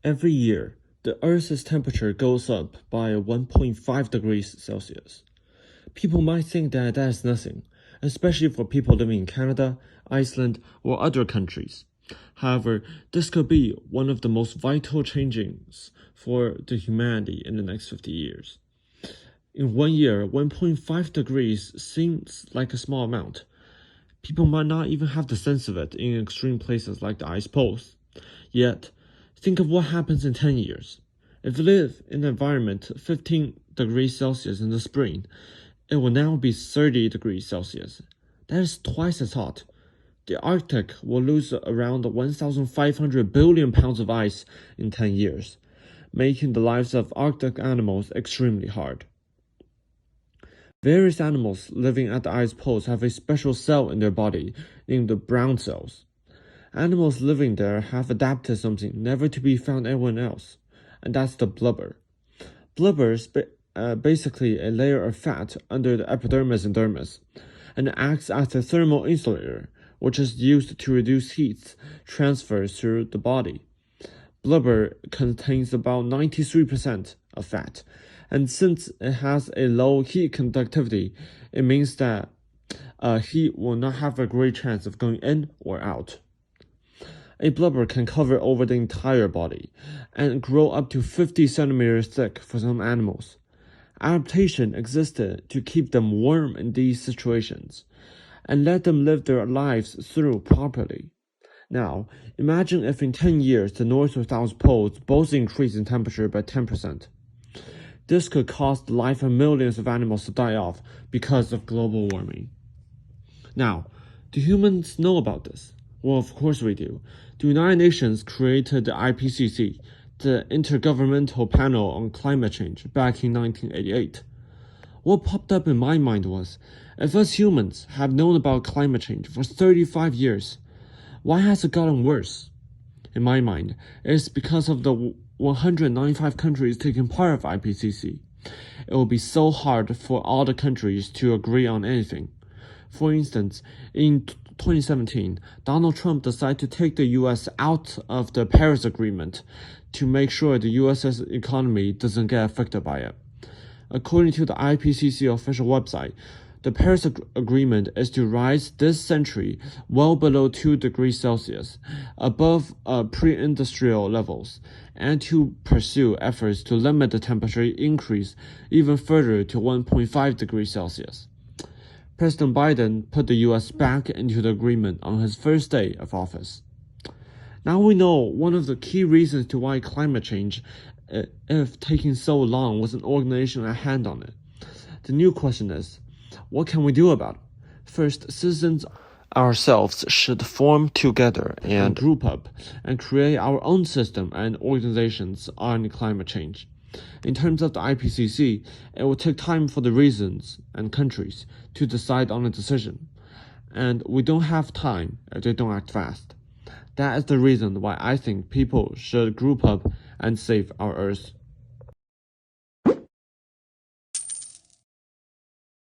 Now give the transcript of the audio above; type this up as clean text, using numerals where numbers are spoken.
Every year, the Earth's temperature goes up by 1.5 degrees Celsius. People might think that is nothing, especially for people living in Canada, Iceland, or other countries. However, this could be one of the most vital changes for the humanity in the next 50 years. In 1 year, 1.5 degrees seems like a small amount. People might not even have the sense of it in extreme places like the ice poles. Yet, think of what happens in 10 years. If you live in an environment 15 degrees Celsius in the spring, it will now be 30 degrees Celsius. That is twice as hot. The Arctic will lose around 1,500 billion pounds of ice in 10 years, making the lives of Arctic animals extremely hard. Various animals living at the ice poles have a special cell in their body named the brown cells. Animals living there have adapted something never to be found anywhere else, and that's the blubber. Blubber is basically a layer of fat under the epidermis and dermis, and acts as a thermal insulator, which is used to reduce heat transfer through the body. Blubber contains about 93% of fat, and since it has a low heat conductivity, it means that heat will not have a great chance of going in or out. A blubber can cover over the entire body and grow up to 50 centimeters thick for some animals. Adaptation existed to keep them warm in these situations and let them live their lives through properly. Now, imagine if in 10 years the North or South poles both increase in temperature by 10%. This could cost the life of millions of animals to die off because of global warming. Now, do humans know about this? Well, of course we do. The United Nations created the IPCC, the Intergovernmental Panel on Climate Change, back in 1988. What popped up in my mind was, if us humans have known about climate change for 35 years, why has it gotten worse? In my mind, it's because of the 195 countries taking part of IPCC. It will be so hard for all the countries to agree on anything. For instance, in 2017, Donald Trump decided to take the US out of the Paris Agreement to make sure the US's economy doesn't get affected by it. According to the IPCC official website, the Paris Agreement is to rise this century well below 2 degrees Celsius, above pre-industrial levels, and to pursue efforts to limit the temperature increase even further to 1.5 degrees Celsius. President Biden put the US back into the agreement on his first day of office. Now we know one of the key reasons to why climate change, if taking so long, was an organization at hand on it. The new question is, what can we do about it? First, citizens ourselves should form together and group up and create our own system and organizations on climate change. In terms of the IPCC, it will take time for the regions and countries to decide on a decision, and we don't have time if they don't act fast. That is the reason why I think people should group up and save our Earth.